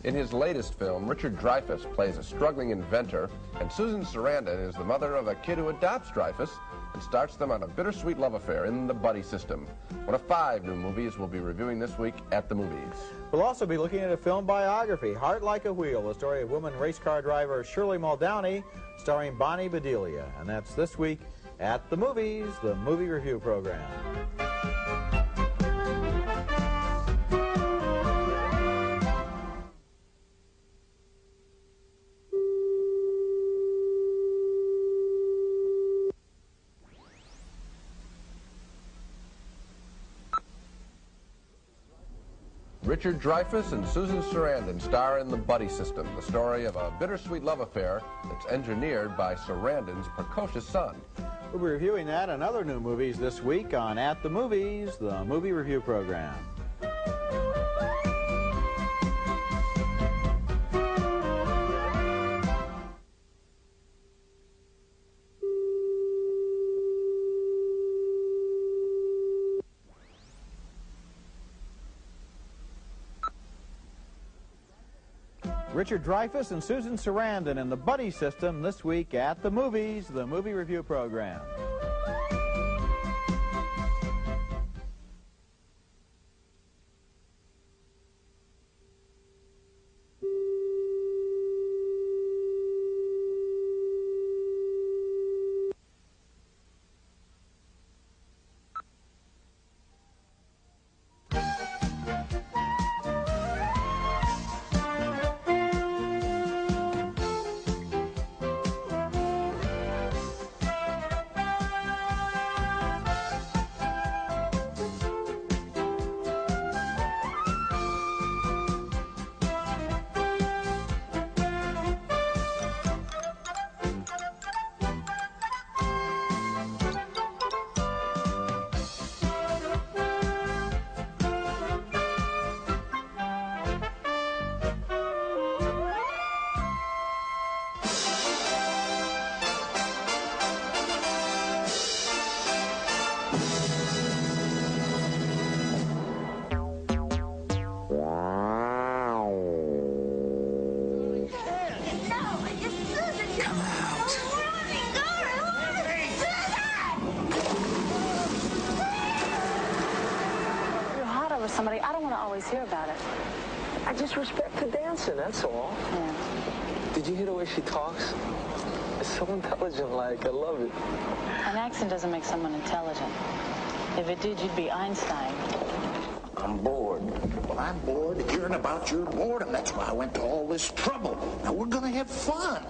In his latest film, Richard Dreyfuss plays a struggling inventor, and Susan Sarandon is the mother of a kid who adopts Dreyfuss and starts them on a bittersweet love affair in the buddy system. One of 5 new movies we'll be reviewing this week at the movies. We'll also be looking at a film biography, Heart Like a Wheel, the story of woman race car driver Shirley Muldowney, starring Bonnie Bedelia. And that's this week at the movies, the movie review program. Richard Dreyfuss and Susan Sarandon star in The Buddy System, the story of a bittersweet love affair that's engineered by Sarandon's precocious son. We'll be reviewing that and other new movies this week on At the Movies, the movie review program. Richard Dreyfuss and Susan Sarandon in The Buddy System this week at the movies, the movie review program. Somebody, I don't want to always hear about it. I just respect the dancing, that's all. Yeah. Did you hear the way she talks? It's so intelligent, like, I love it. An accent doesn't make someone intelligent. If it did, you'd be Einstein. I'm bored. Well, I'm bored of hearing about your boredom. That's why I went to all this trouble. Now, we're going to have fun.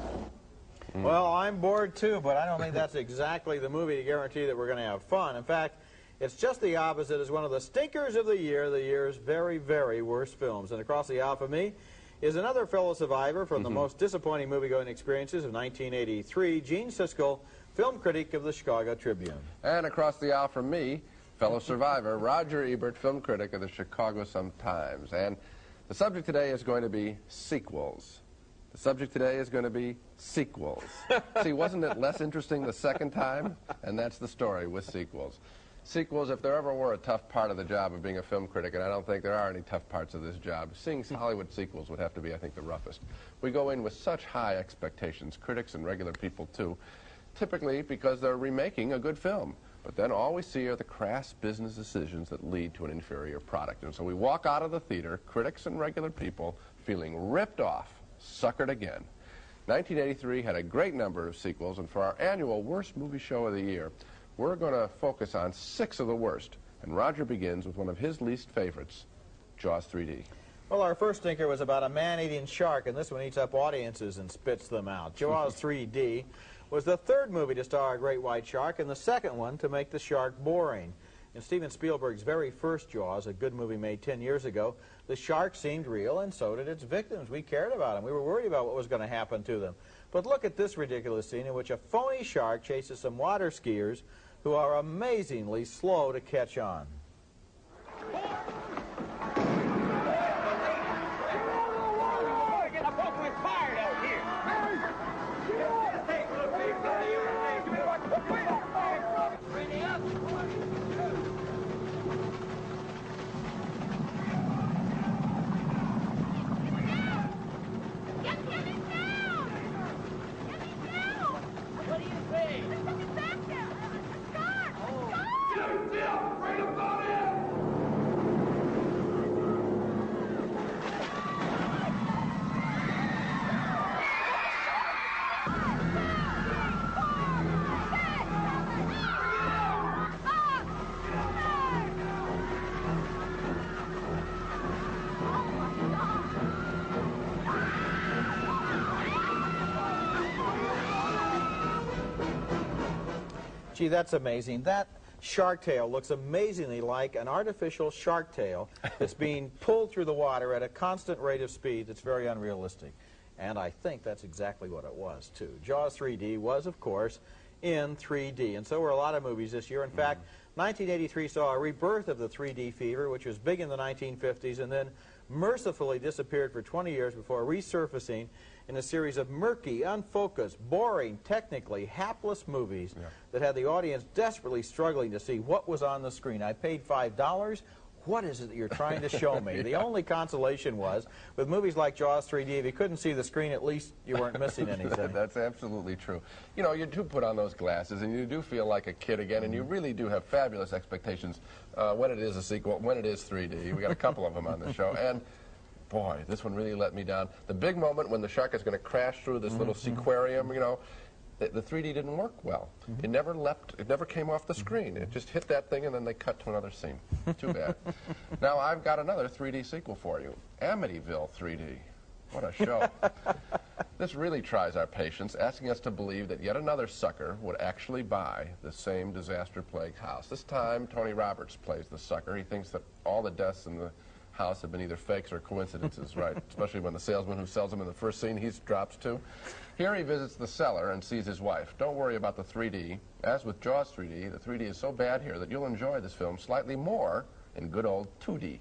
Well, I'm bored too, but I don't think that's exactly the movie to guarantee that we're going to have fun. In fact, it's just the opposite. It's one of the stinkers of the year's very, very worst films. And across the aisle for me is another fellow survivor from the most disappointing movie-going experiences of 1983, Gene Siskel, film critic of the Chicago Tribune. And across the aisle from me, fellow survivor, Roger Ebert, film critic of the Chicago Sun-Times. And the subject today is going to be sequels. The subject today is going to be sequels. See, wasn't it less interesting the second time? And that's the story with sequels. Sequels, if there ever were a tough part of the job of being a film critic, and I don't think there are any tough parts of this job, seeing Hollywood sequels would have to be, I think, the roughest. We go in with such high expectations, critics and regular people too, typically because they're remaking a good film. But then all we see are the crass business decisions that lead to an inferior product. And so we walk out of the theater, critics and regular people, feeling ripped off, suckered again. 1983 had a great number of sequels, and for our annual Worst Movie Show of the Year, we're going to focus on 6 of the worst, and Roger begins with one of his least favorites, Jaws 3D. Well, our first stinker was about a man-eating shark, and this one eats up audiences and spits them out. Jaws 3D was the 3rd movie to star a great white shark, and the 2nd one to make the shark boring. In Steven Spielberg's very first Jaws, a good movie made 10 years ago, the shark seemed real, and so did its victims. We cared about them. We were worried about what was going to happen to them. But look at this ridiculous scene in which a phony shark chases some water skiers who are amazingly slow to catch on. Gee, that's amazing. That shark tail looks amazingly like an artificial shark tail that's being pulled through the water at a constant rate of speed that's very unrealistic. And I think that's exactly what it was, too. Jaws 3D was, of course, in 3D. And so were a lot of movies this year. In fact, 1983 saw a rebirth of the 3D fever, which was big in the 1950s, and then mercifully disappeared for 20 years before resurfacing in a series of murky, unfocused, boring, technically hapless movies that had the audience desperately struggling to see what was on the screen. I paid $5. What is it that you're trying to show me? The only consolation was, with movies like Jaws 3D, if you couldn't see the screen, at least you weren't missing anything. That's absolutely true. You know, you do put on those glasses, and you do feel like a kid again, and you really do have fabulous expectations when it is a sequel, when it is 3D. We got a couple of them on the show, and boy, this one really let me down. The big moment when the shark is going to crash through this little seaquarium, you know, the 3D didn't work well. It never leapt, it never came off the screen. It just hit that thing and then they cut to another scene. Too bad. Now I've got another 3D sequel for you, Amityville 3D. What a show. This really tries our patience, asking us to believe that yet another sucker would actually buy the same disaster-plagued house. This time, Tony Roberts plays the sucker. He thinks that all the deaths in the house have been either fakes or coincidences, right? Especially when the salesman who sells them in the first scene, he drops too. Here he visits the cellar and sees his wife. Don't worry about the 3D. As with Jaws 3D, the 3D is so bad here that you'll enjoy this film slightly more in good old 2D.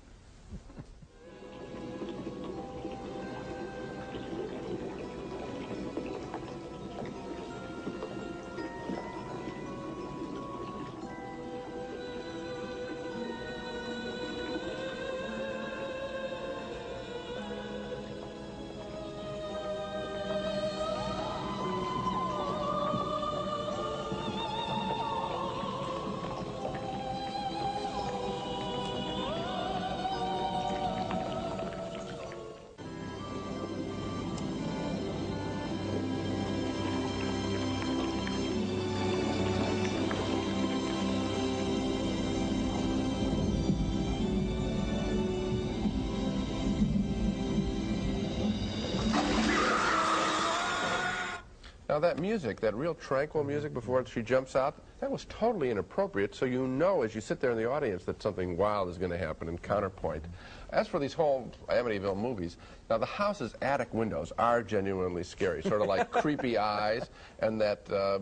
Now that music, that real tranquil music before she jumps out, that was totally inappropriate, so you know as you sit there in the audience that something wild is going to happen in counterpoint. As for these whole Amityville movies, now the house's attic windows are genuinely scary, sort of like creepy eyes, and that, what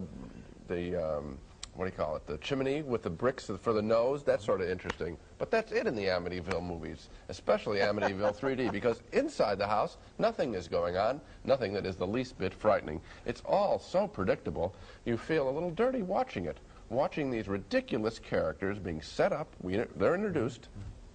do you call it, the chimney with the bricks for the nose, that's sort of interesting. But that's it in the Amityville movies, especially Amityville 3D, because inside the house, nothing is going on, nothing that is the least bit frightening. It's all so predictable, you feel a little dirty watching it, watching these ridiculous characters being set up, they're introduced,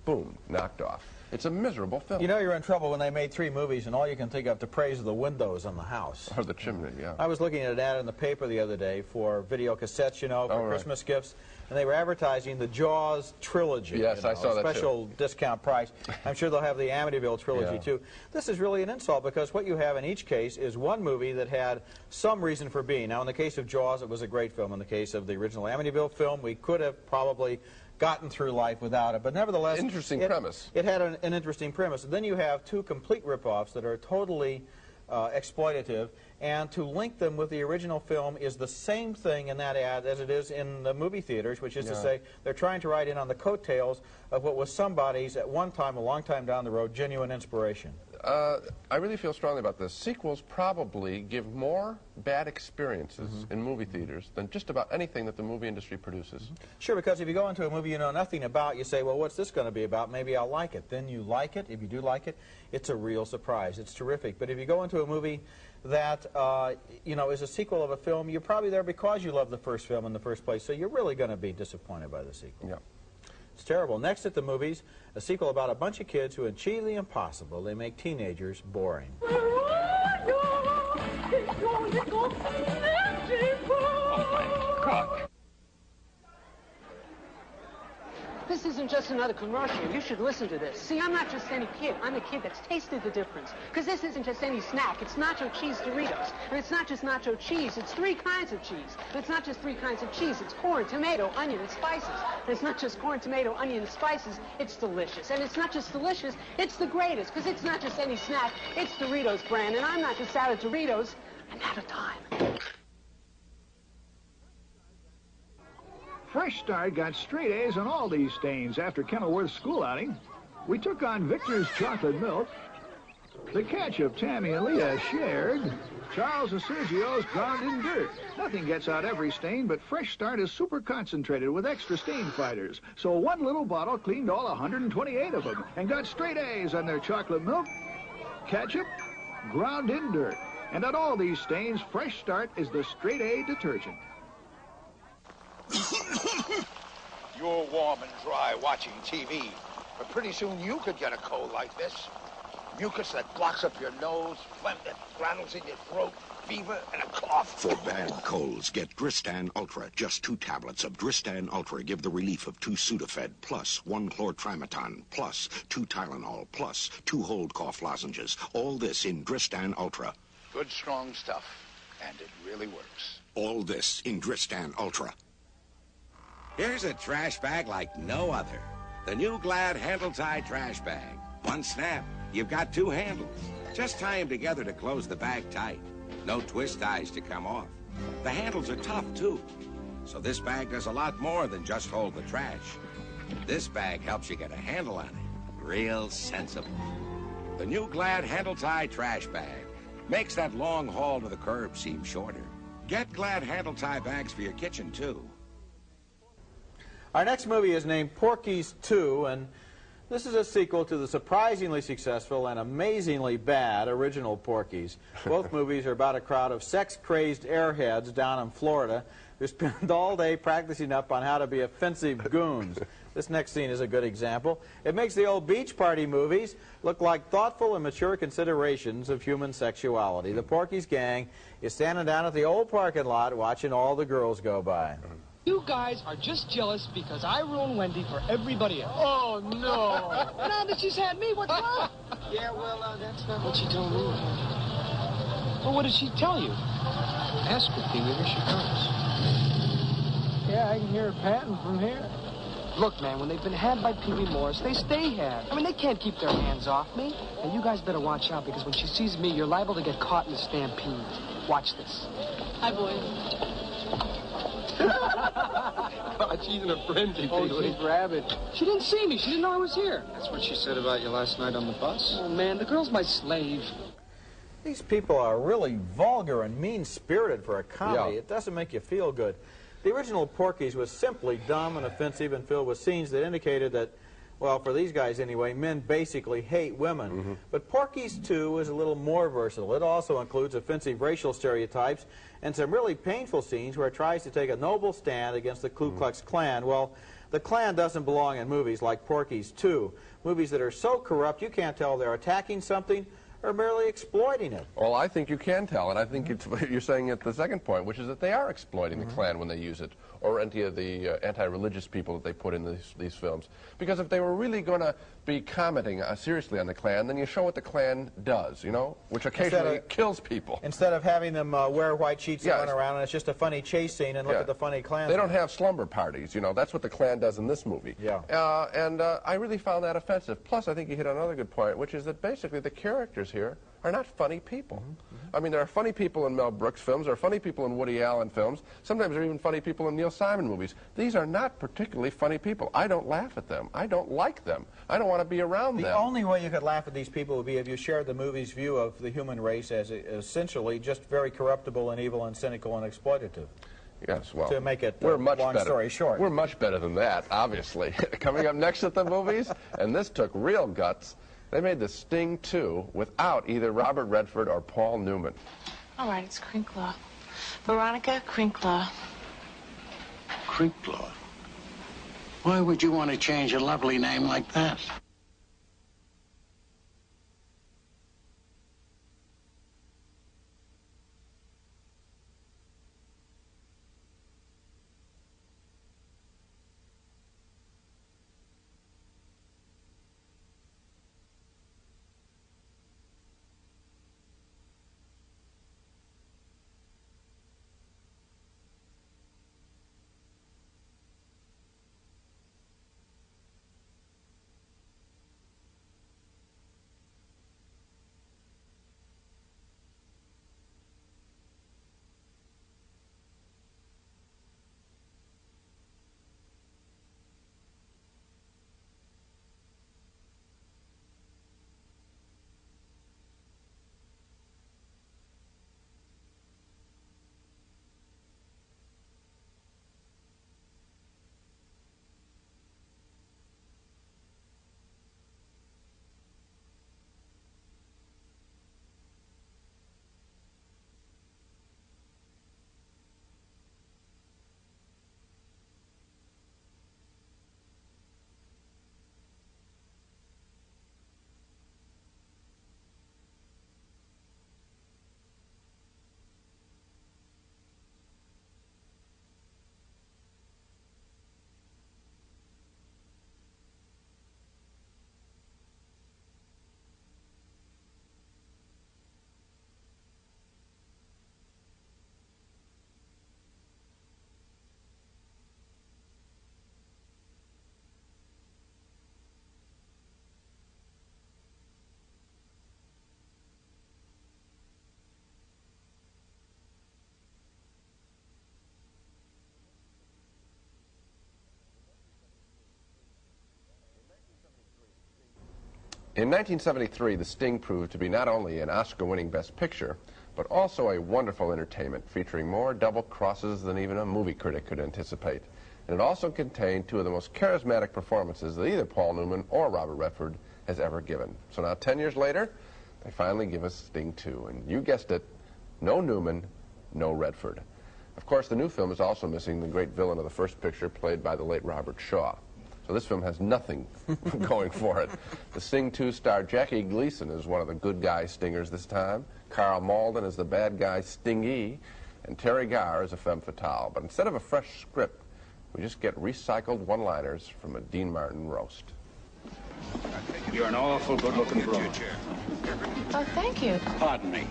boom, knocked off. It's a miserable film. You know you're in trouble when they made 3 movies and all you can think of to praise are the windows on the house. Or the chimney, yeah. I was looking at an ad in the paper the other day for video cassettes, you know, for Christmas gifts, and they were advertising the Jaws trilogy. Yes, I saw that too. Special discount price. I'm sure they'll have the Amityville trilogy too. This is really an insult because what you have in each case is one movie that had some reason for being. Now, in the case of Jaws, it was a great film. In the case of the original Amityville film, we could have probably gotten through life without it, but nevertheless, interesting premise. It had an interesting premise. And then you have 2 complete rip-offs that are totally exploitative, and to link them with the original film is the same thing in that ad as it is in the movie theaters, which is to say they're trying to ride in on the coattails of what was somebody's, at one time, a long time down the road, genuine inspiration. I really feel strongly about this. Sequels probably give more bad experiences in movie theaters than just about anything that the movie industry produces. Sure, because if you go into a movie you know nothing about, you say, well, what's this going to be about? Maybe I'll like it. Then you like it. If you do like it, it's a real surprise. It's terrific. But if you go into a movie that, you know, is a sequel of a film, you're probably there because you love the first film in the first place, so you're really going to be disappointed by the sequel. Yeah. It's terrible. Next at the movies, a sequel about a bunch of kids who achieve the impossible. They make teenagers boring. Oh my God. The this isn't just another commercial. You should listen to this. See, I'm not just any kid. I'm the kid that's tasted the difference. Because this isn't just any snack. It's nacho cheese Doritos. And it's not just nacho cheese. It's 3 kinds of cheese. And it's not just 3 kinds of cheese. It's corn, tomato, onion, and spices. And it's not just corn, tomato, onion, and spices. It's delicious. And it's not just delicious. It's the greatest. Because it's not just any snack. It's Doritos brand. And I'm not just out of Doritos. I'm out of time. Fresh Start got straight A's on all these stains after Kenilworth's school outing. We took on Victor's chocolate milk. The ketchup Tammy and Leah shared. Charles and Sergio's ground in dirt. Nothing gets out every stain, but Fresh Start is super concentrated with extra stain fighters. So one little bottle cleaned all 128 of them and got straight A's on their chocolate milk, ketchup, ground in dirt. And on all these stains, Fresh Start is the straight A detergent. You're warm and dry watching TV, but pretty soon you could get a cold like this. Mucus that blocks up your nose, phlegm that rattles in your throat, fever, and a cough. For bad colds, get Dristan Ultra. Just 2 tablets of Dristan Ultra give the relief of 2 Sudafed, plus 1 chlortrimeton, plus 2 Tylenol, plus 2 hold cough lozenges. All this in Dristan Ultra. Good, strong stuff, and it really works. All this in Dristan Ultra. Here's a trash bag like no other. The new Glad Handle Tie Trash Bag. One snap, you've got 2 handles. Just tie them together to close the bag tight. No twist ties to come off. The handles are tough, too. So this bag does a lot more than just hold the trash. This bag helps you get a handle on it. Real sensible. The new Glad Handle Tie Trash Bag makes that long haul to the curb seem shorter. Get Glad Handle Tie bags for your kitchen, too. Our next movie is named Porky's 2, and this is a sequel to the surprisingly successful and amazingly bad original Porky's. Both movies are about a crowd of sex-crazed airheads down in Florida who spend all day practicing up on how to be offensive goons. This next scene is a good example. It makes the old beach party movies look like thoughtful and mature considerations of human sexuality. The Porky's gang is standing down at the old parking lot watching all the girls go by. You guys are just jealous because I ruined Wendy for everybody else. Oh, no. Now that she's had me, what's wrong? Yeah, well, that's not what she told me. Well, what did she tell you? Ask her, Pee-wee, here she comes. Yeah, I can hear her panting from here. Look, man, when they've been had by Pee-wee Morris, they stay had. I mean, they can't keep their hands off me. Now, you guys better watch out, because when she sees me, you're liable to get caught in a stampede. Watch this. Hi, boys. God, she's in a frenzy, Pee-wee. Oh, she's rabid. She didn't see me. She didn't know I was here. That's what she said about you last night on the bus. Oh, man, the girl's my slave. These people are really vulgar and mean-spirited for a comedy. Yeah. It doesn't make you feel good. The original Porky's was simply dumb and offensive and filled with scenes that indicated that, well, for these guys anyway, men basically hate women. Mm-hmm. But Porky's 2 is a little more versatile. It also includes offensive racial stereotypes and some really painful scenes where it tries to take a noble stand against the Ku Klux Klan. Well, the Klan doesn't belong in movies like Porky's 2, movies that are so corrupt you can't tell they're attacking something or merely exploiting it. Well, I think you can tell, and I think it's, you're saying at the second point, which is that they are exploiting the Klan when they use it, or any of the anti-religious people that they put in these films. Because if they were really going to be commenting seriously on the Klan, then you show what the Klan does, you know, which occasionally kills people. Instead of having them wear white sheets and run around, and it's just a funny chase scene, and look at the funny Klan. They don't have slumber parties, you know. That's what the Klan does in this movie. Yeah. And I really found that offensive. Plus, I think you hit on another good point, which is that basically the characters here are not funny people. I mean, there are funny people in Mel Brooks films, there are funny people in Woody Allen films, sometimes there are even funny people in Neil Simon movies. These are not particularly funny people. I don't laugh at them. I don't like them. I don't want to be around them. The only way you could laugh at these people would be if you shared the movie's view of the human race as essentially just very corruptible and evil and cynical and exploitative. Yes, well, to make it long story short. We're much better than that, obviously. Coming up next at the movies, and this took real guts, they made The Sting 2 without either Robert Redford or Paul Newman. All right, it's Crinclaw. Veronica Crinclaw. Crinclaw? Why would you want to change a lovely name like that? In 1973, The Sting proved to be not only an Oscar-winning Best Picture, but also a wonderful entertainment featuring more double crosses than even a movie critic could anticipate. And it also contained two of the most charismatic performances that either Paul Newman or Robert Redford has ever given. So now, 10 years later, they finally give us Sting 2. And you guessed it, no Newman, no Redford. Of course, the new film is also missing the great villain of the first picture, played by the late Robert Shaw. So this film has nothing going for it. The Sting 2 star Jackie Gleason is one of the good guy Stingers this time. Carl Malden is the bad guy Stingy, and Terry Garr is a femme fatale. But instead of a fresh script, we just get recycled one-liners from a Dean Martin roast. You're an awful good-looking broad. Oh, thank you. Pardon me.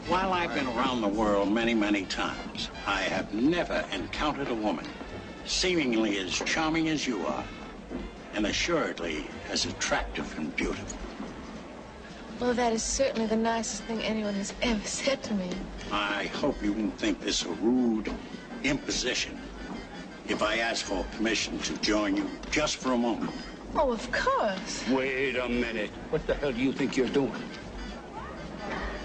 While I've been around the world many, many times, I have never encountered a woman seemingly as charming as you are, and assuredly as attractive and beautiful. Well, that is certainly the nicest thing anyone has ever said to me. I hope you won't think this a rude imposition if I ask for permission to join you just for a moment. Oh, of course. Wait a minute. What the hell do you think you're doing?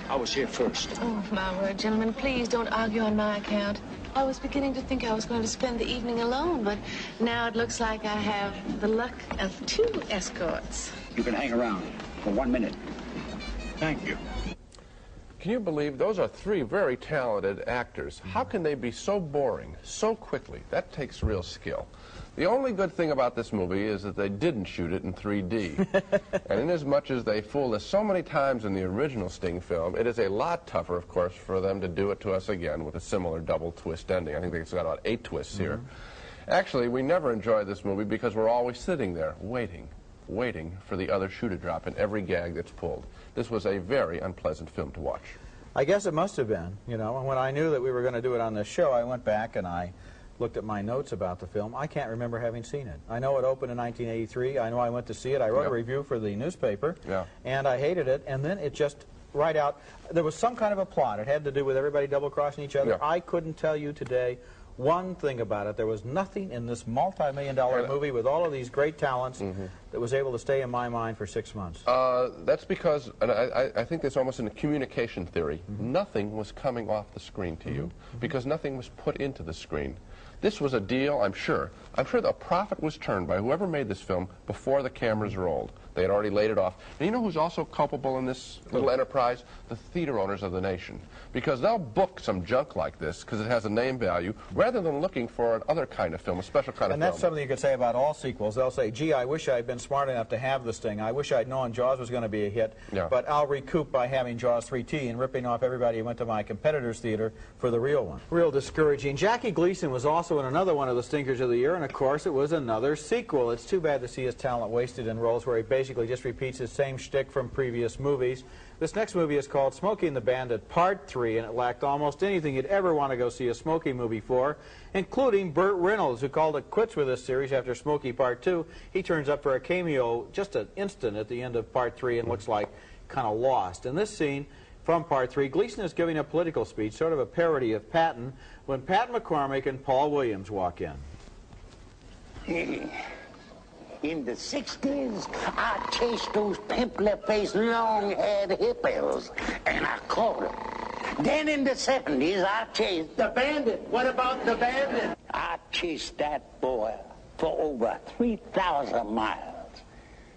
I was here first. Oh, my word, gentlemen, please don't argue on my account. I was beginning to think I was going to spend the evening alone, but now it looks like I have the luck of 2 escorts. You can hang around for 1 minute. Thank you. Can you believe those are 3 very talented actors? How can they be so boring so quickly? That takes real skill. The only good thing about this movie is that they didn't shoot it in 3D. And inasmuch as they fooled us so many times in the original Sting film, it is a lot tougher, of course, for them to do it to us again with a similar double twist ending. I think they've got about 8 twists here. Actually, we never enjoyed this movie because we're always sitting there waiting for the other shoe to drop in every gag that's pulled. This was a very unpleasant film to watch. I guess it must have been, you know. And when I knew that we were going to do it on this show, I went back and I looked at my notes about the film. I can't remember having seen it. I know it opened in 1983. I know I went to see it. I wrote a review for the newspaper, and I hated it. And then it just, right out, there was some kind of a plot. It had to do with everybody double-crossing each other. I couldn't tell you today one thing about it. There was nothing in this multi-million-dollar movie with all of these great talents that was able to stay in my mind for 6 months. That's because, and I think it's almost in a communication theory, nothing was coming off the screen to you because nothing was put into the screen. This was a deal, I'm sure. I'm sure the profit was turned by whoever made this film before the cameras rolled. They had already laid it off. And you know who's also culpable in this little enterprise? The theater owners of the nation. Because they'll book some junk like this because it has a name value rather than looking for another kind of film, a special kind of film. And that's something you could say about all sequels. They'll say, gee, I wish I'd been smart enough to have this thing. I wish I'd known Jaws was going to be a hit. But I'll recoup by having Jaws 3T and ripping off everybody who went to my competitor's theater for the real one. Real discouraging. Jackie Gleason was also in another one of the stinkers of the year, and of course it was another sequel. It's too bad to see his talent wasted in roles where he basically just repeats his same shtick from previous movies. This next movie is called Smokey and the Bandit Part 3, and it lacked almost anything you'd ever want to go see a Smokey movie for, including Burt Reynolds, who called it quits with this series after Smokey Part 2. He turns up for a cameo just an instant at the end of Part 3 and looks like kind of lost. In this scene from Part 3, Gleason is giving a political speech, sort of a parody of Patton, when Pat McCormick and Paul Williams walk in. In the 60s, I chased those pimply-faced, long-haired hippies, and I caught them. Then in the 70s, I chased the bandit. What about the bandit? I chased that boy for over 3,000 miles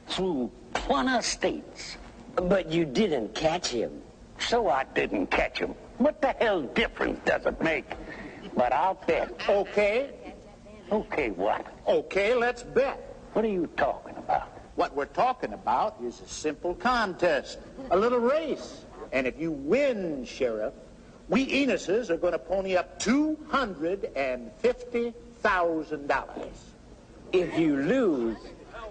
through 20 states. But you didn't catch him. So I didn't catch him. What the hell difference does it make? But I'll bet. Okay? Okay, what? Okay, let's bet. What are you talking about? What we're talking about is a simple contest, a little race. And if you win, Sheriff, we Enuses are going to pony up $250,000. If you lose,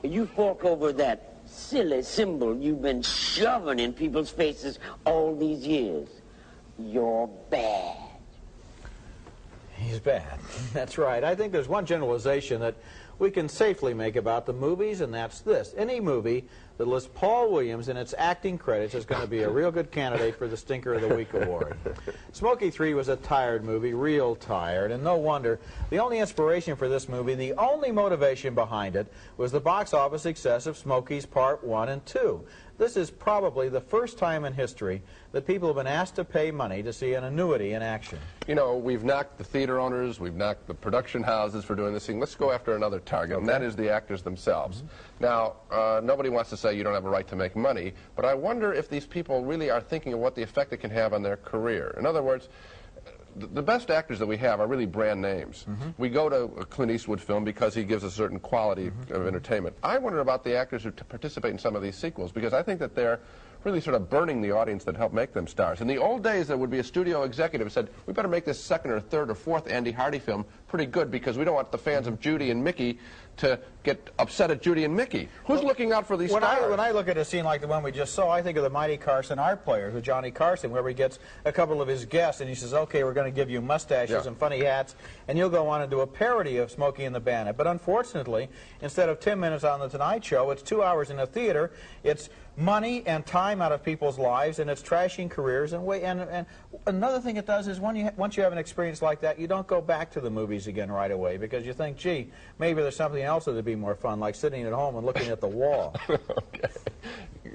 you fork over that silly symbol you've been shoving in people's faces all these years. You're bad. He's bad. That's right. I think there's one generalization that we can safely make about the movies, and that's this. Any movie that lists Paul Williams in its acting credits is going to be a real good candidate for the Stinker of the Week award. Smokey 3 was a tired movie, real tired, and no wonder. The only inspiration for this movie, the only motivation behind it, was the box office success of Smokey's Part 1 and 2. This is probably the first time in history that people have been asked to pay money to see an annuity in action. You know, we've knocked the theater owners, we've knocked the production houses for doing this thing. Let's go after another target, and that is the actors themselves. Now, nobody wants to say you don't have a right to make money, but I wonder if these people really are thinking of what the effect it can have on their career. In other words, the best actors that we have are really brand names. We go to a Clint Eastwood film because he gives a certain quality of entertainment. I wonder about the actors who participate in some of these sequels, because I think that they're really sort of burning the audience that helped make them stars. In the old days, there would be a studio executive who said, we better make this second or third or fourth Andy Hardy film pretty good because we don't want the fans of Judy and Mickey to get upset at Judy and Mickey. Who's looking out for these stars? When I look at a scene like the one we just saw, I think of the Mighty Carson Art Players with Johnny Carson, where he gets a couple of his guests and he says, okay, we're going to give you mustaches and funny hats, and you'll go on and do a parody of Smokey and the Bandit. But unfortunately, instead of 10 minutes on The Tonight Show, it's 2 hours in a theater. It's money and time out of people's lives, and it's trashing careers. And another thing it does is once you have an experience like that, you don't go back to the movies again right away because you think, gee, maybe there's something else that would be more fun, like sitting at home and looking at the wall. Okay.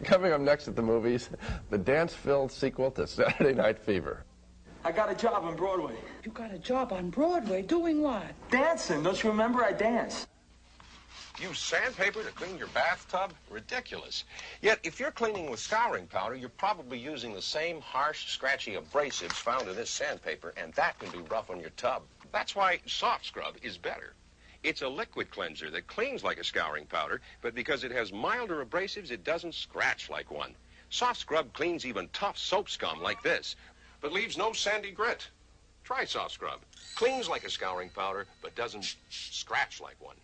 Coming up next at the movies, the dance-filled sequel to Saturday Night Fever. I got a job on Broadway. You got a job on Broadway? Doing what? Dancing. Don't you remember? I danced. Use sandpaper to clean your bathtub? Ridiculous. Yet, if you're cleaning with scouring powder, you're probably using the same harsh, scratchy abrasives found in this sandpaper, and that can be rough on your tub. That's why Soft Scrub is better. It's a liquid cleanser that cleans like a scouring powder, but because it has milder abrasives, it doesn't scratch like one. Soft Scrub cleans even tough soap scum like this, but leaves no sandy grit. Try Soft Scrub. Cleans like a scouring powder, but doesn't scratch like one.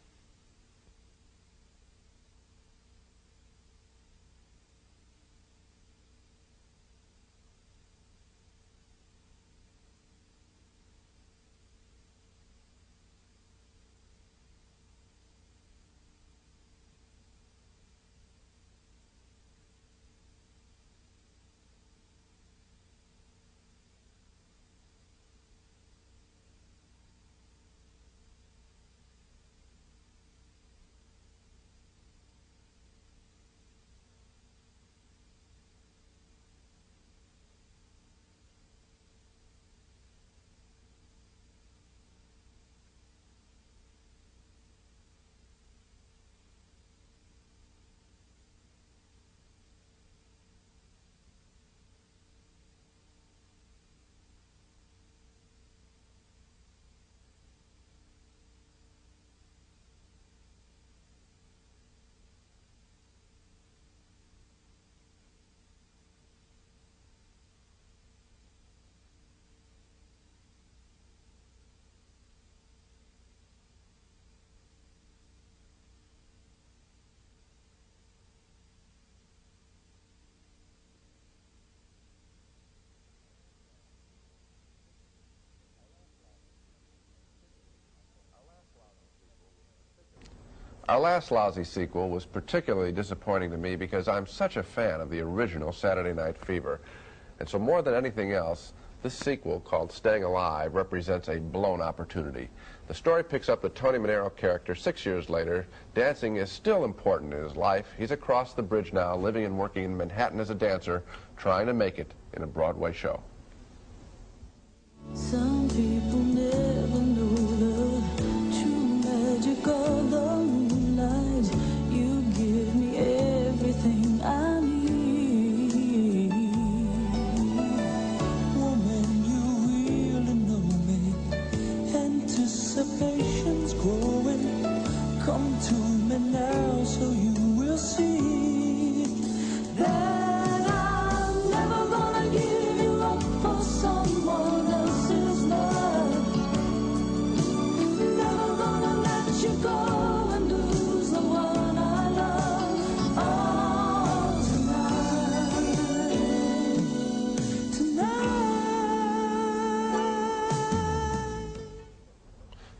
Our last lousy sequel was particularly disappointing to me because I'm such a fan of the original Saturday Night Fever. And so more than anything else, this sequel, called Staying Alive, represents a blown opportunity. The story picks up the Tony Manero character 6 years later. Dancing is still important in his life. He's across the bridge now, living and working in Manhattan as a dancer, trying to make it in a Broadway show. Some people never know the true magic of the moonlight. You give me everything I need. Woman, you really know me. Anticipation's growing. Come to me now so you will see that I'm never gonna give you up for someone else's love. Never gonna let you go and lose the one I love. Oh, tonight.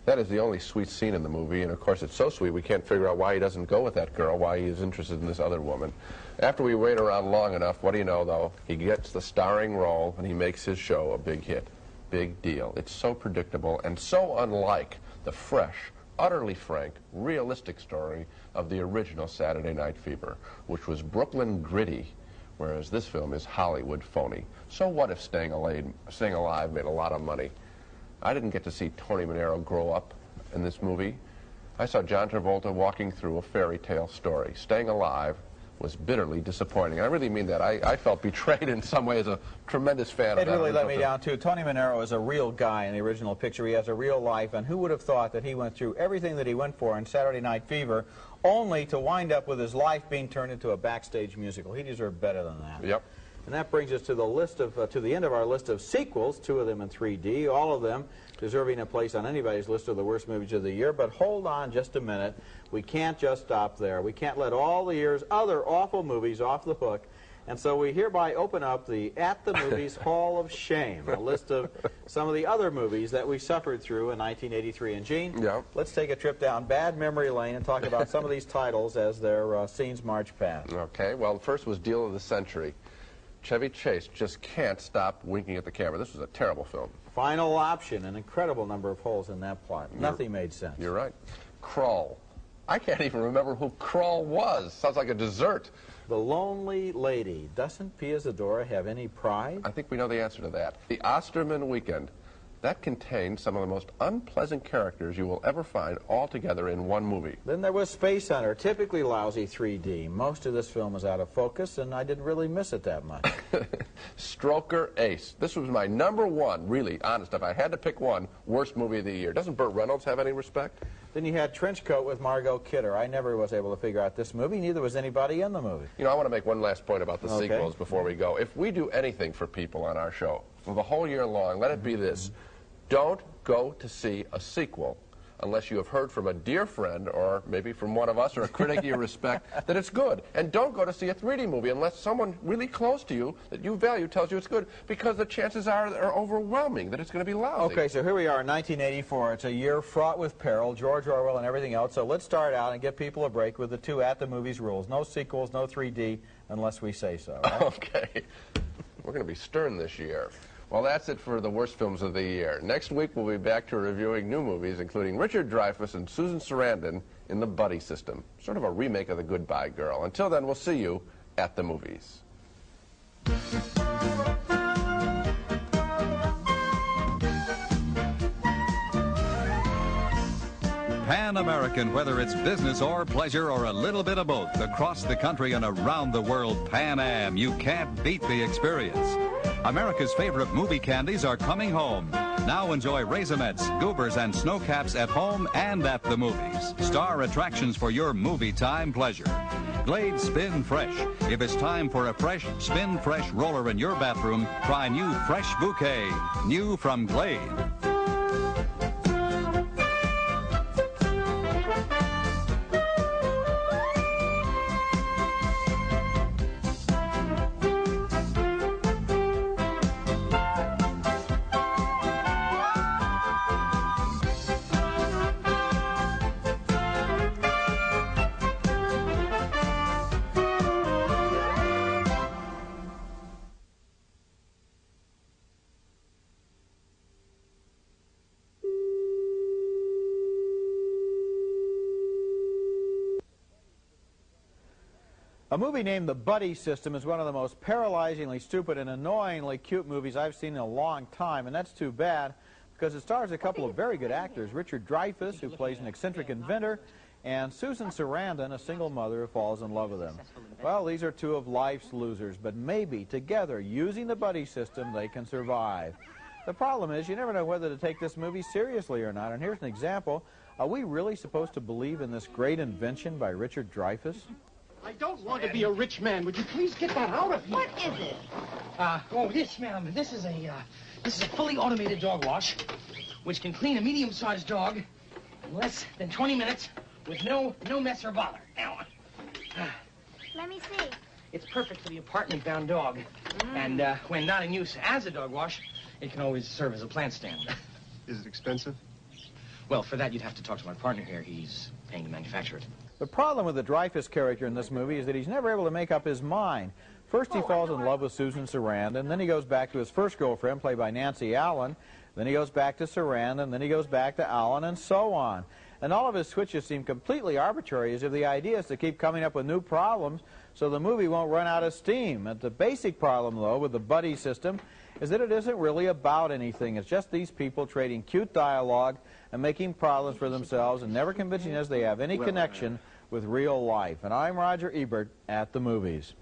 That is the only sweet scene in the movie, and of course it's so sweet we can't figure out why he doesn't go with that girl, why he is interested in this other woman. After we wait around long enough, what do you know, though? He gets the starring role, and he makes his show a big hit. Big deal. It's so predictable and so unlike the fresh, utterly frank, realistic story of the original Saturday Night Fever, which was Brooklyn gritty, whereas this film is Hollywood phony. So what if Staying Alive made a lot of money? I didn't get to see Tony Manero grow up in this movie. I saw John Travolta walking through a fairy tale story. Staying Alive was bitterly disappointing. I really mean that. I felt betrayed in some way as a tremendous fan of that. It really let me down, too. Tony Manero is a real guy in the original picture. He has a real life, and who would have thought that he went through everything that he went for in Saturday Night Fever, only to wind up with his life being turned into a backstage musical. He deserved better than that. Yep. And that brings us to the list of to the end of our list of sequels, 2 of them in 3D, all of them deserving a place on anybody's list of the worst movies of the year. But hold on just a minute. We can't just stop there. We can't let all the year's other awful movies off the hook. And so we hereby open up the At the Movies Hall of Shame, a list of some of the other movies that we suffered through in 1983. And Gene, let's take a trip down bad memory lane and talk about some of these titles as their scenes march past. Okay, well, the first was Deal of the Century. Chevy Chase just can't stop winking at the camera. This was a terrible film. Final Option, an incredible number of holes in that plot. Nothing made sense. You're right. Krull. I can't even remember who Krull was. Sounds like a dessert. The Lonely Lady. Doesn't Pia Zadora have any pride? I think we know the answer to that. The Osterman Weekend. That contained some of the most unpleasant characters you will ever find all together in one movie. Then there was Space Hunter, typically lousy 3D. Most of this film was out of focus, and I didn't really miss it that much. Stroker Ace. This was my #1, really, honest, if I had to pick one, worst movie of the year. Doesn't Burt Reynolds have any respect? Then you had Trenchcoat with Margot Kidder. I never was able to figure out this movie, neither was anybody in the movie. You know, I want to make one last point about the sequels before we go. If we do anything for people on our show for the whole year long, let it be this. Don't go to see a sequel unless you have heard from a dear friend or maybe from one of us or a critic you respect that it's good. And don't go to see a 3D movie unless someone really close to you that you value tells you it's good, because the chances are overwhelming that it's going to be lousy. Okay, so here we are in 1984. It's a year fraught with peril, George Orwell and everything else. So let's start out and give people a break with the 2 At the Movies rules. No sequels, no 3D unless we say so. Right? Okay. We're going to be stern this year. Well, that's it for the worst films of the year. Next week, we'll be back to reviewing new movies, including Richard Dreyfuss and Susan Sarandon in The Buddy System, sort of a remake of The Goodbye Girl. Until then, we'll see you at the movies. Pan American, whether it's business or pleasure or a little bit of both, across the country and around the world, Pan Am, you can't beat the experience. America's favorite movie candies are coming home. Now enjoy Raisinets, Goobers, and Snowcaps at home and at the movies. Star attractions for your movie time pleasure. Glade Spin Fresh. If it's time for a fresh, Spin Fresh roller in your bathroom, try new Fresh Bouquet. New from Glade. A movie named The Buddy System is one of the most paralyzingly stupid and annoyingly cute movies I've seen in a long time, and that's too bad because it stars a couple of very good actors, Richard Dreyfuss, who plays an eccentric inventor, and Susan Sarandon, a single mother who falls in love with him. Well, these are 2 of life's losers, but maybe together, using the buddy system, they can survive. The problem is you never know whether to take this movie seriously or not, and here's an example. Are we really supposed to believe in this great invention by Richard Dreyfuss? I don't want to be a rich man. Would you please get that out of here? What is it? This, ma'am. This is a fully automated dog wash, which can clean a medium-sized dog in less than 20 minutes with no mess or bother. Now, let me see. It's perfect for the apartment-bound dog. And when not in use as a dog wash, it can always serve as a plant stand. Is it expensive? Well, for that, you'd have to talk to my partner here. He's paying to manufacture it. The problem with the Dreyfus character in this movie is that he's never able to make up his mind. First he falls in love with Susan Sarandon, then he goes back to his first girlfriend, played by Nancy Allen, then he goes back to Sarandon, then he goes back to Allen, and so on. And all of his switches seem completely arbitrary, as if the idea is to keep coming up with new problems so the movie won't run out of steam. And the basic problem, though, with the buddy system is that it isn't really about anything. It's just these people trading cute dialogue and making problems for themselves and never convincing us they have any connection with real life. And I'm Roger Ebert at the movies.